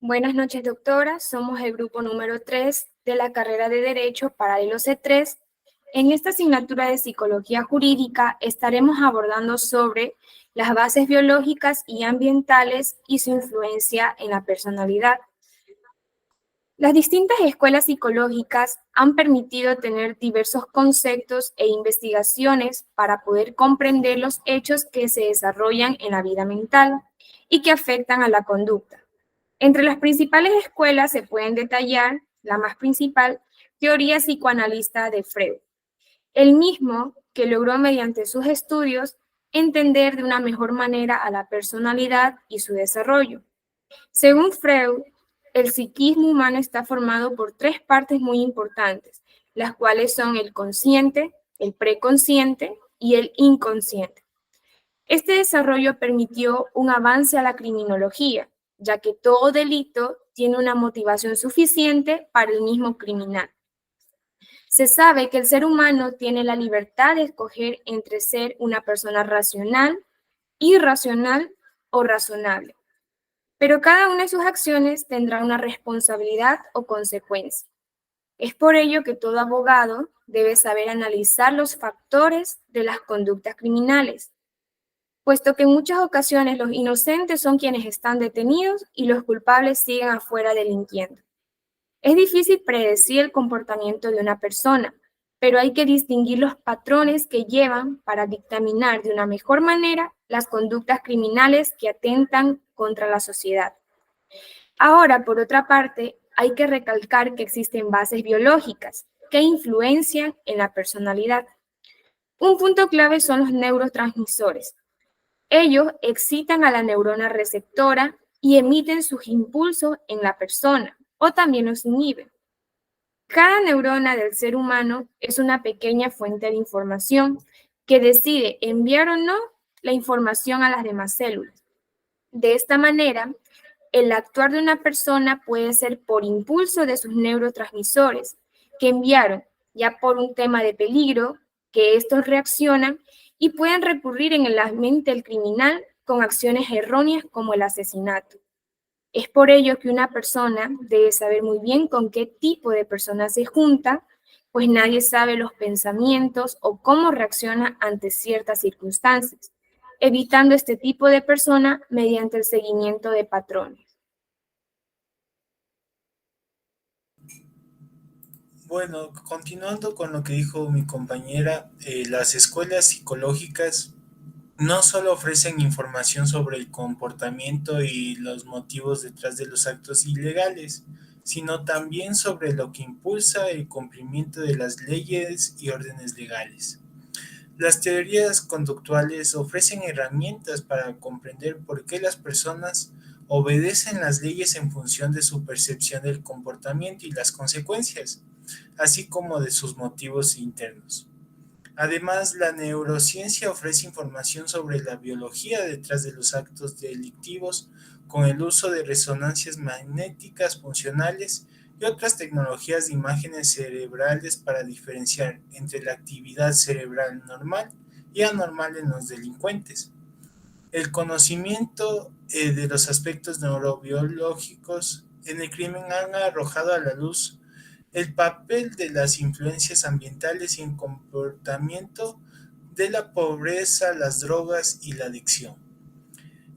Buenas noches, doctora. Somos el grupo número 3 de la carrera de Derecho Paralelo C3. En esta asignatura de Psicología Jurídica estaremos abordando sobre las bases biológicas y ambientales y su influencia en la personalidad. Las distintas escuelas psicológicas han permitido tener diversos conceptos e investigaciones para poder comprender los hechos que se desarrollan en la vida mental y que afectan a la conducta. Entre las principales escuelas se pueden detallar la más principal, teoría psicoanalista de Freud, el mismo que logró mediante sus estudios entender de una mejor manera a la personalidad y su desarrollo. Según Freud, el psiquismo humano está formado por tres partes muy importantes, las cuales son el consciente, el preconsciente y el inconsciente. Este desarrollo permitió un avance a la criminología, ya que todo delito tiene una motivación suficiente para el mismo criminal. Se sabe que el ser humano tiene la libertad de escoger entre ser una persona racional, irracional o razonable, pero cada una de sus acciones tendrá una responsabilidad o consecuencia. Es por ello que todo abogado debe saber analizar los factores de las conductas criminales, puesto que en muchas ocasiones los inocentes son quienes están detenidos y los culpables siguen afuera delinquiendo. Es difícil predecir el comportamiento de una persona, pero hay que distinguir los patrones que llevan para dictaminar de una mejor manera las conductas criminales que atentan contra la sociedad. Ahora, por otra parte, hay que recalcar que existen bases biológicas que influencian en la personalidad. Un punto clave son los neurotransmisores. Ellos excitan a la neurona receptora y emiten sus impulsos en la persona, o también los inhiben. Cada neurona del ser humano es una pequeña fuente de información que decide enviar o no la información a las demás células. De esta manera, el actuar de una persona puede ser por impulso de sus neurotransmisores, que enviaron ya por un tema de peligro, que estos reaccionan y pueden recurrir en la mente del criminal con acciones erróneas como el asesinato. Es por ello que una persona debe saber muy bien con qué tipo de persona se junta, pues nadie sabe los pensamientos o cómo reacciona ante ciertas circunstancias, evitando este tipo de persona mediante el seguimiento de patrones. Bueno, continuando con lo que dijo mi compañera, las escuelas psicológicas no solo ofrecen información sobre el comportamiento y los motivos detrás de los actos ilegales, sino también sobre lo que impulsa el cumplimiento de las leyes y órdenes legales. Las teorías conductuales ofrecen herramientas para comprender por qué las personas obedecen las leyes en función de su percepción del comportamiento y las consecuencias, así como de sus motivos internos. Además, la neurociencia ofrece información sobre la biología detrás de los actos delictivos con el uso de resonancias magnéticas funcionales y otras tecnologías de imágenes cerebrales para diferenciar entre la actividad cerebral normal y anormal en los delincuentes. El conocimiento de los aspectos neurobiológicos en el crimen han arrojado a la luz el papel de las influencias ambientales y el comportamiento de la pobreza, las drogas y la adicción.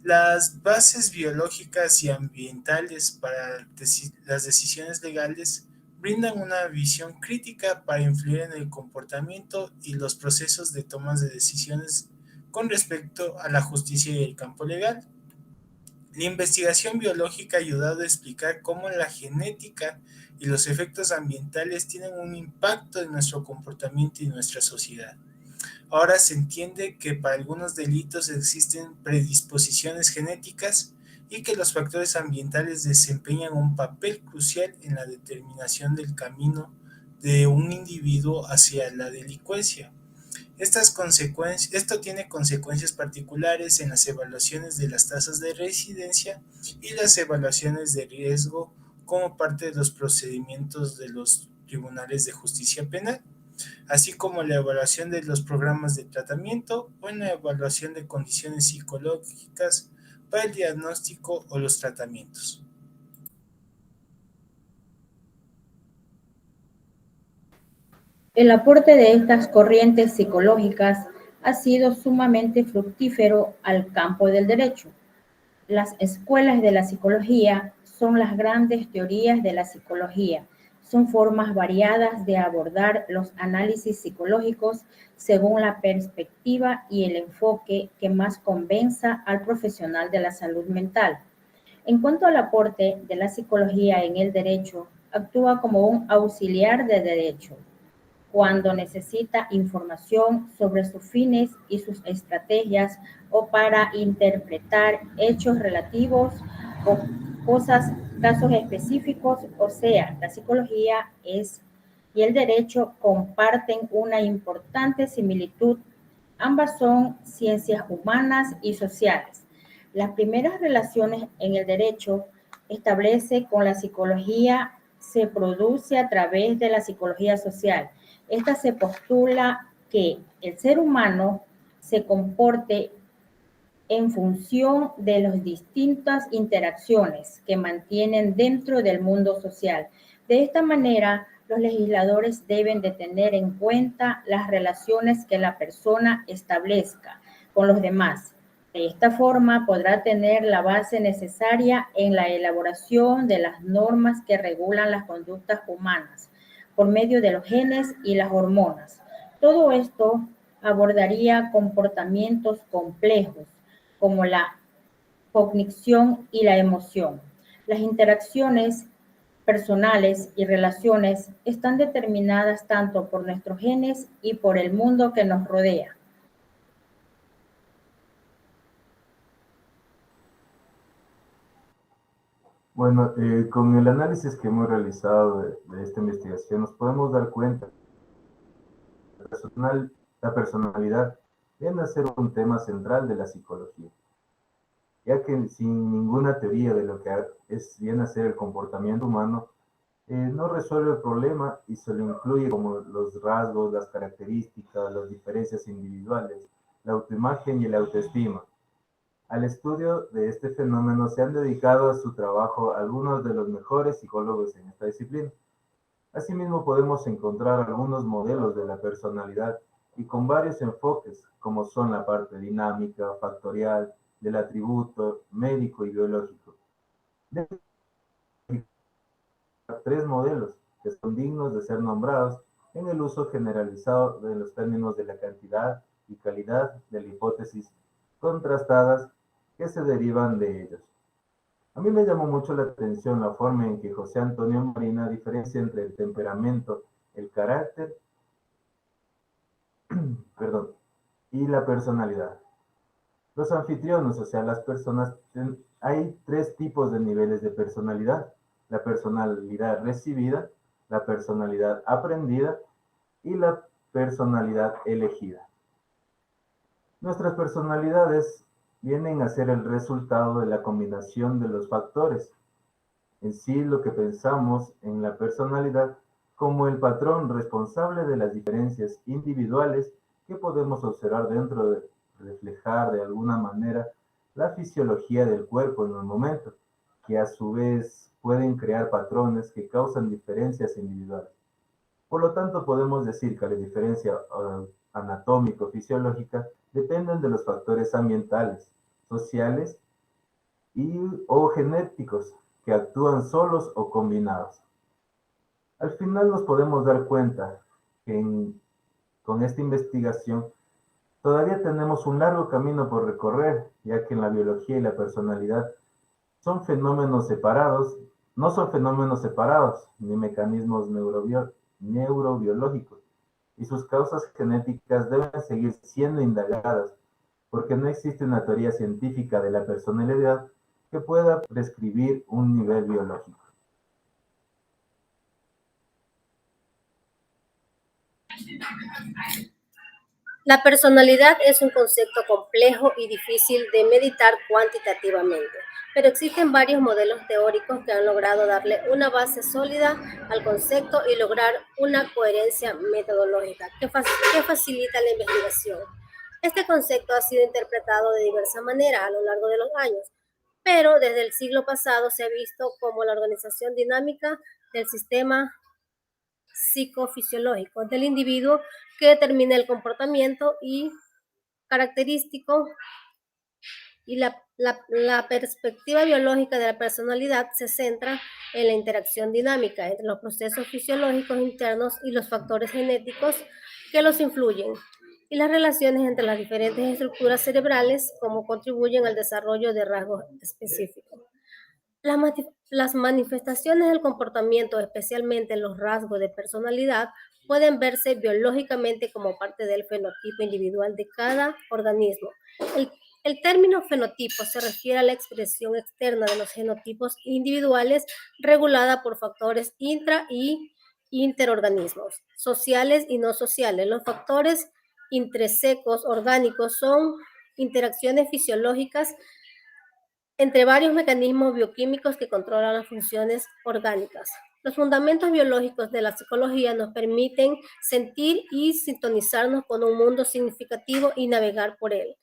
Las bases biológicas y ambientales para las decisiones legales brindan una visión crítica para influir en el comportamiento y los procesos de toma de decisiones con respecto a la justicia y el campo legal. La investigación biológica ha ayudado a explicar cómo la genética y los efectos ambientales tienen un impacto en nuestro comportamiento y nuestra sociedad. Ahora se entiende que para algunos delitos existen predisposiciones genéticas y que los factores ambientales desempeñan un papel crucial en la determinación del camino de un individuo hacia la delincuencia. Esto tiene consecuencias particulares en las evaluaciones de las tasas de reincidencia y las evaluaciones de riesgo como parte de los procedimientos de los tribunales de justicia penal, así como la evaluación de los programas de tratamiento o en la evaluación de condiciones psicológicas para el diagnóstico o los tratamientos. El aporte de estas corrientes psicológicas ha sido sumamente fructífero al campo del derecho. Las escuelas de la psicología son las grandes teorías de la psicología. Son formas variadas de abordar los análisis psicológicos según la perspectiva y el enfoque que más convenza al profesional de la salud mental. En cuanto al aporte de la psicología en el derecho, actúa como un auxiliar de derecho cuando necesita información sobre sus fines y sus estrategias o para interpretar hechos relativos o cosas, casos específicos, o sea, la psicología es y el derecho comparten una importante similitud. Ambas son ciencias humanas y sociales. Las primeras relaciones en el derecho establece con la psicología se produce a través de la psicología social. Esta se postula que el ser humano se comporte en función de las distintas interacciones que mantienen dentro del mundo social. De esta manera, los legisladores deben de tener en cuenta las relaciones que la persona establezca con los demás. De esta forma podrá tener la base necesaria en la elaboración de las normas que regulan las conductas humanas por medio de los genes y las hormonas. Todo esto abordaría comportamientos complejos como la cognición y la emoción. Las interacciones personales y relaciones están determinadas tanto por nuestros genes y por el mundo que nos rodea. Bueno, con el análisis que hemos realizado de esta investigación, nos podemos dar cuenta que la personalidad viene a ser un tema central de la psicología, ya que sin ninguna teoría de lo que viene a ser el comportamiento humano, no resuelve el problema y se lo incluye como los rasgos, las características, las diferencias individuales, la autoimagen y la autoestima. Al estudio de este fenómeno se han dedicado a su trabajo algunos de los mejores psicólogos en esta disciplina. Asimismo, podemos encontrar algunos modelos de la personalidad y con varios enfoques, como son la parte dinámica, factorial, del atributo, médico y biológico. De tres modelos que son dignos de ser nombrados en el uso generalizado de los términos de la cantidad y calidad de la hipótesis contrastadas que se derivan de ellos. A mí me llamó mucho la atención la forma en que José Antonio Marina diferencia entre el temperamento, el carácter, perdón, y la personalidad. Los anfitriones, o sea, las personas, hay tres tipos de niveles de personalidad: la personalidad recibida, la personalidad aprendida y la personalidad elegida. Nuestras personalidades vienen a ser el resultado de la combinación de los factores. En sí, lo que pensamos en la personalidad como el patrón responsable de las diferencias individuales que podemos observar dentro de reflejar de alguna manera la fisiología del cuerpo en un momento, que a su vez pueden crear patrones que causan diferencias individuales. Por lo tanto, podemos decir que la diferencia anatómico-fisiológica dependen de los factores ambientales, sociales y o genéticos que actúan solos o combinados. Al final nos podemos dar cuenta que con esta investigación todavía tenemos un largo camino por recorrer, ya que en la biología y la personalidad son fenómenos separados, no son fenómenos separados, ni mecanismos neurobiológicos, y sus causas genéticas deben seguir siendo indagadas, porque no existe una teoría científica de la personalidad que pueda prescribir un nivel biológico. La personalidad es un concepto complejo y difícil de meditar cuantitativamente, pero existen varios modelos teóricos que han logrado darle una base sólida al concepto y lograr una coherencia metodológica que facilita la investigación. Este concepto ha sido interpretado de diversas maneras a lo largo de los años, pero desde el siglo pasado se ha visto como la organización dinámica del sistema psicofisiológicos del individuo que determina el comportamiento y característico, y la perspectiva biológica de la personalidad se centra en la interacción dinámica entre los procesos fisiológicos internos y los factores genéticos que los influyen, y las relaciones entre las diferentes estructuras cerebrales, cómo contribuyen al desarrollo de rasgos específicos. Las manifestaciones del comportamiento, especialmente los rasgos de personalidad, pueden verse biológicamente como parte del fenotipo individual de cada organismo. El término fenotipo se refiere a la expresión externa de los genotipos individuales regulada por factores intra y interorganismos, sociales y no sociales. Los factores intrínsecos orgánicos son interacciones fisiológicas entre varios mecanismos bioquímicos que controlan las funciones orgánicas. Los fundamentos biológicos de la psicología nos permiten sentir y sintonizarnos con un mundo significativo y navegar por él.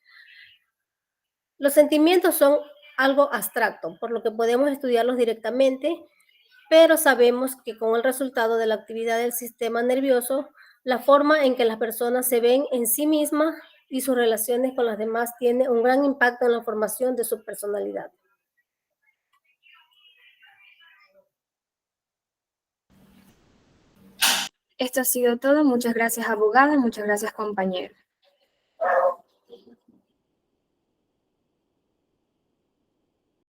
Los sentimientos son algo abstracto, por lo que podemos estudiarlos directamente, pero sabemos que con el resultado de la actividad del sistema nervioso, la forma en que las personas se ven en sí mismas y sus relaciones con las demás tiene un gran impacto en la formación de su personalidad. Esto ha sido todo. Muchas gracias, abogada. Muchas gracias, compañero.